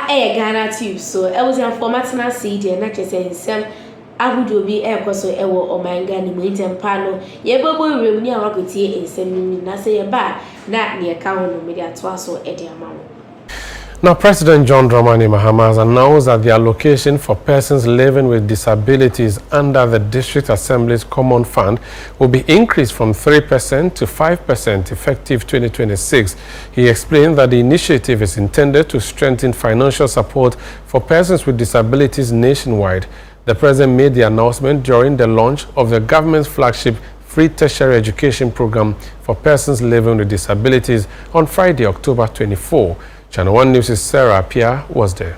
Ghanatube so I was in formatting CD and not just saying some ahudo bi ekoso ewo omanga ni muitem pano ye bobo remu a wakotie ensem na say ba na ne ka ho no media to aso ede amawo. Now, President John Dramani Mahama has announced that the allocation for persons living with disabilities under the District Assembly's Common Fund will be increased from 3% to 5% effective 2026. He explained that the initiative is intended to strengthen financial support for persons with disabilities nationwide. The President made the announcement during the launch of the government's flagship free tertiary education program for persons living with disabilities on Friday, October 24. Channel 1 News' Sarah Pia was there.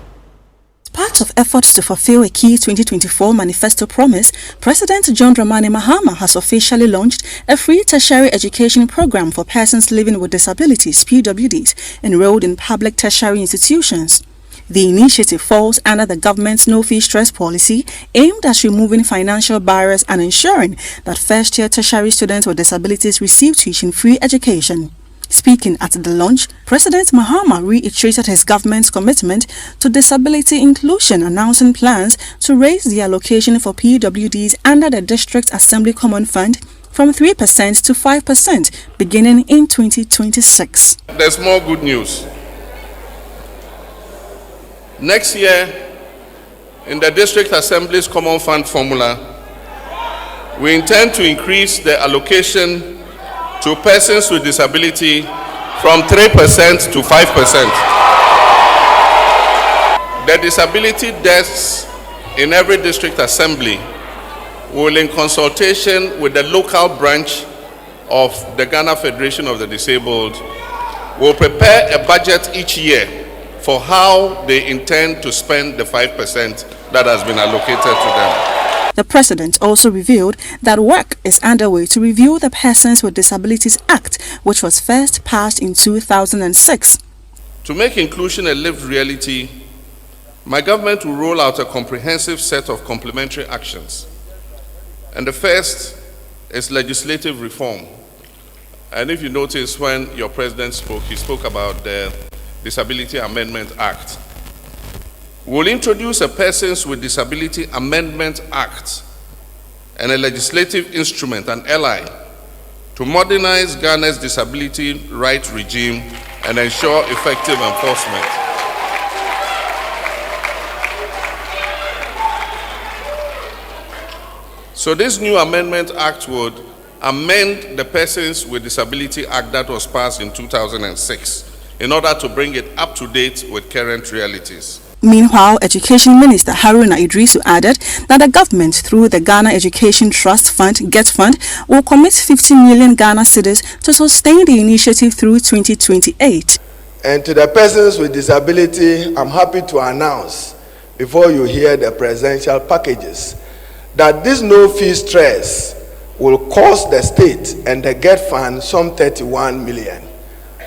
As part of efforts to fulfill a key 2024 manifesto promise, President John Dramani Mahama has officially launched a free tertiary education program for persons living with disabilities, PWDs, enrolled in public tertiary institutions. The initiative falls under the government's no-fee stress policy aimed at removing financial barriers and ensuring that first-year tertiary students with disabilities receive tuition-free education. Speaking at the launch, President Mahama reiterated his government's commitment to disability inclusion, announcing plans to raise the allocation for PWDs under the District Assembly Common Fund from 3% to 5% beginning in 2026. There's more good news. Next year, in the District Assembly's Common Fund formula, we intend to increase the allocation to persons with disability from 3% to 5%. The disability desks in every district assembly will, in consultation with the local branch of the Ghana Federation of the Disabled, will prepare a budget each year for how they intend to spend the 5% that has been allocated to them. The President also revealed that work is underway to review the Persons with Disabilities Act, which was first passed in 2006. To make inclusion a lived reality, my government will roll out a comprehensive set of complementary actions. And the first is legislative reform. And if you notice, when your President spoke, he spoke about the Disability Amendment Act. We'll introduce a Persons with Disability Amendment Act and a legislative instrument, an ally, to modernize Ghana's disability rights regime and ensure effective enforcement. So this new Amendment Act would amend the Persons with Disability Act that was passed in 2006 in order to bring it up to date with current realities. Meanwhile, Education Minister Haruna Idrisu added that the government, through the Ghana Education Trust Fund, GET Fund, will commit 50 million Ghana cedis to sustain the initiative through 2028. And to the persons with disability, I'm happy to announce, before you hear the presidential packages, that this no-fee stress will cost the state and the GET Fund some 31 million.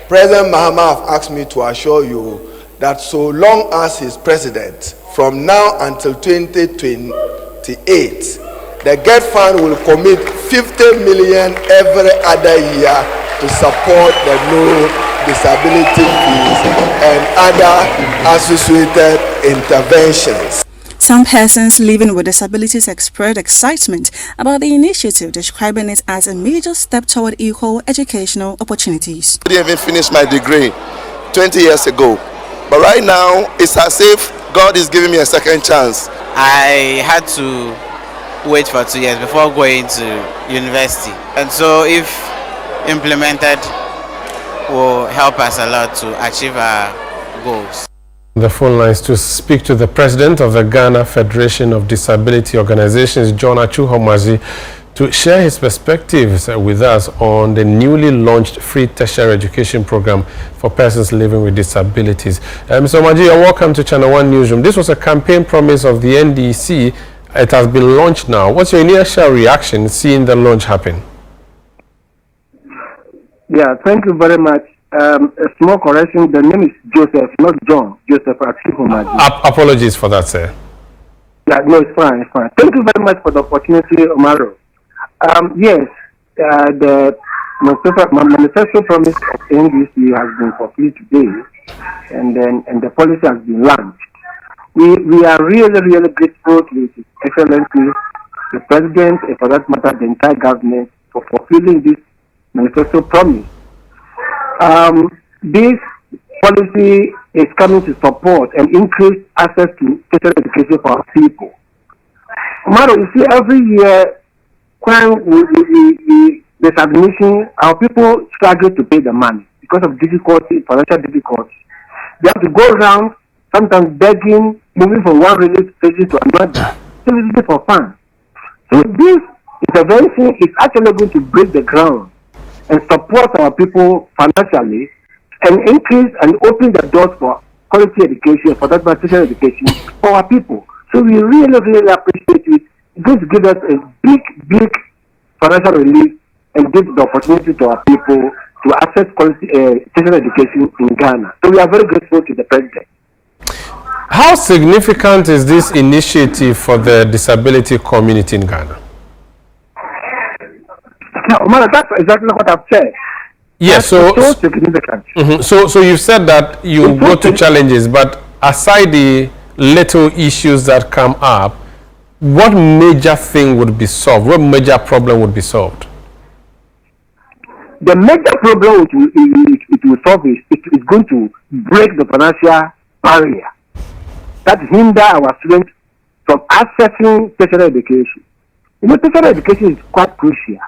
President Mahama have asked me to assure you that so long as he's president, from now until 2028, the GET Fund will commit 50 million every other year to support the no disability fees and other associated interventions. Some persons living with disabilities expressed excitement about the initiative, describing it as a major step toward equal educational opportunities. I didn't even finish my degree 20 years ago. But right now, it's as if God is giving me a second chance. I had to wait for 2 years before going to university. And so if implemented, will help us a lot to achieve our goals. The phone lines to speak to the President of the Ghana Federation of Disability Organizations, ﷺHOCKS, to share his perspectives with us on the newly launched free tertiary education program for persons living with disabilities. Mr. Omaji, you're welcome to Channel 1 Newsroom. This was a campaign promise of the NDC. It has been launched now. What's your initial reaction seeing the launch happen? Yeah, thank you very much. A small correction, the name is Joseph, not John. Joseph Omaji. Apologies for that, sir. Yeah, no, it's fine, it's fine. Thank you very much for the opportunity, Omaro. Yes, the manifesto promise of NDC has been fulfilled today, and the policy has been launched. We are really grateful to His Excellency, the President, and for that matter, the entire government for fulfilling this manifesto promise. This policy is coming to support and increase access to special education for our people. Maro, you see, every year, when there's admission, our people struggle to pay the money because of financial difficulty. They have to go around, sometimes begging, moving from one relief station to another, simply for fun. So this intervention is actually going to break the ground and support our people financially and increase and open the doors for quality education, for that special education for our people. So we really appreciate it. It's going to give us a big financial relief and give the opportunity to our people to access quality special education in Ghana. So we are very grateful to the President. How significant is this initiative for the disability community in Ghana? Omar, that's exactly what I've said. Yes, so significant. So you said that you go to challenges, but aside the little issues that come up, what major thing would be solved? What major problem would be solved? The major problem it will solve is it is going to break the financial barrier that hinder our students from accessing special education. You know, special education is quite crucial.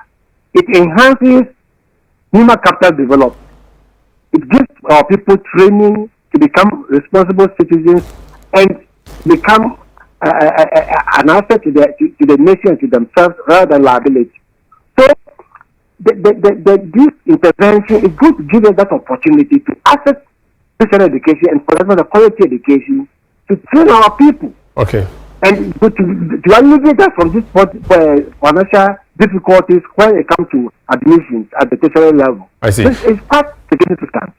It enhances human capital development. It gives our people training to become responsible citizens and become an asset to the nation, to themselves, rather than liability. So, this intervention is going to give us that opportunity to access special education and for the quality education to train our people. Okay. And to alleviate us from this financial difficulties when it comes to admissions at the tertiary level. I see. It's quite significant.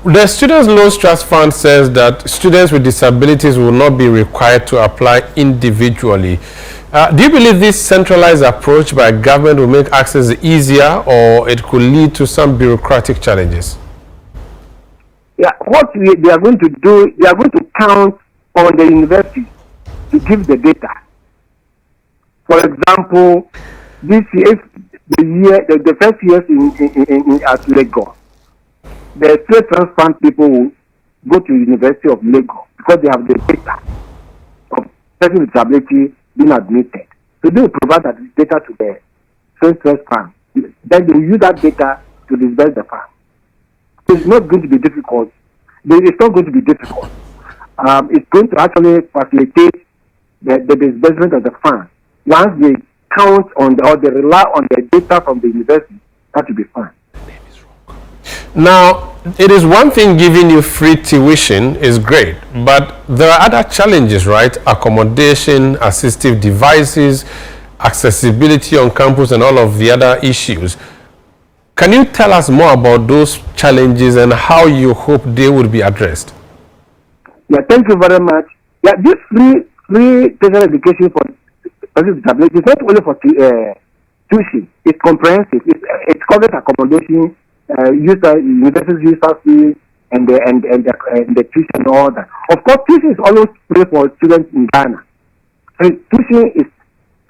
The Students' Loans Trust Fund says that students with disabilities will not be required to apply individually. Do you believe this centralized approach by government will make access easier, or it could lead to some bureaucratic challenges? Yeah, what they are going to do, they are going to count on the university to give the data. For example, this year, the first years in at Lagos, the state trust fund people will go to University of Lagos because they have the data of person with disability being admitted. So they will provide that data to the state trust fund. Then they will use that data to disburse the fund. It's not going to be difficult. It's not going to be difficult. It's going to actually facilitate the disbursement of the fund. Once they count on or they rely on the data from the university, that will be fine. Now, it is one thing giving you free tuition is great, but there are other challenges, right? Accommodation, assistive devices, accessibility on campus, and all of the other issues. Can you tell us more about those challenges and how you hope they would be addressed? Yeah, thank you very much. Yeah, this free special education for persons with disabilities is not only for tuition. It's comprehensive. It covers accommodation, university user fee, and the tuition and all that. Of course, tuition is always free for students in Ghana. So tuition is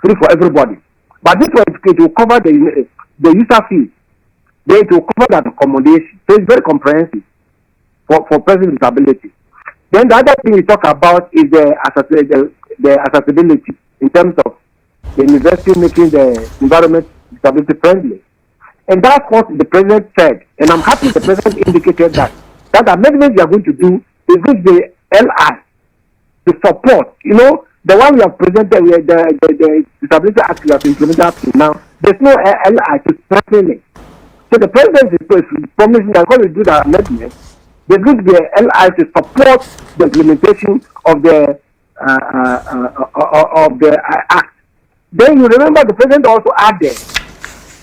free for everybody. But this one it will cover the user fee. Then it will cover that accommodation. So it's very comprehensive for persons with disabilities. Then the other thing we talk about is the accessibility in terms of the university making the environment disability friendly. And that's what the president said. And I'm happy the president indicated that amendment we are going to do is going to be LI to support. You know, the one we have presented, the Disability Act we have implemented up to now, there's no LI to strengthen it. So the president is promising that when we do the amendment, there's going to be a LI to support the implementation of the act. Then you remember the president also added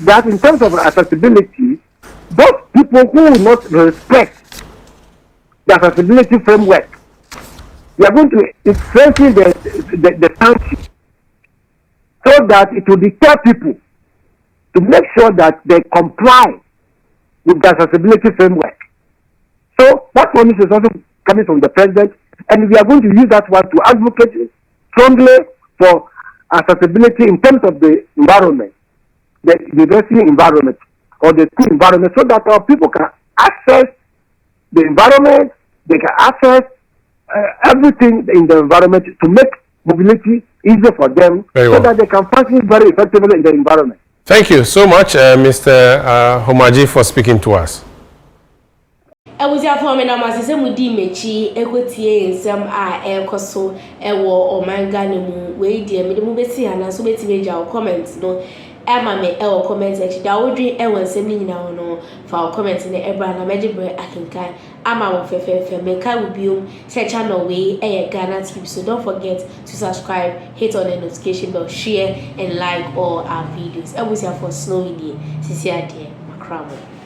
that in terms of accessibility, those people who will not respect the accessibility framework, we are going to strengthen the sanction so that it will deter people to make sure that they comply with the accessibility framework. So that promise is also coming from the president, and we are going to use that one to advocate strongly for accessibility in terms of the environment, the university environment or the school environment, so that our people can access the environment, they can access everything in the environment to make mobility easier for them, so that they can function very effectively in the environment. Thank you so much, Mr. Homaji, for speaking to us. I was here for me now, Master Mudi Mechi, Equity, and some air coso, a war or manganimu, wait, dear, Midimubesi, and so many our comments, no. Emma may our comments actually. That would be Ewan sending now no for our comments in the Ebra and Magic Bread. I can kind. Ama Fefe, make I will be search channel way a Ghanatube. So don't forget to subscribe, hit on the notification bell, share, and like all our videos. I was here for Snowy Day. Sisi Ade, Macramo.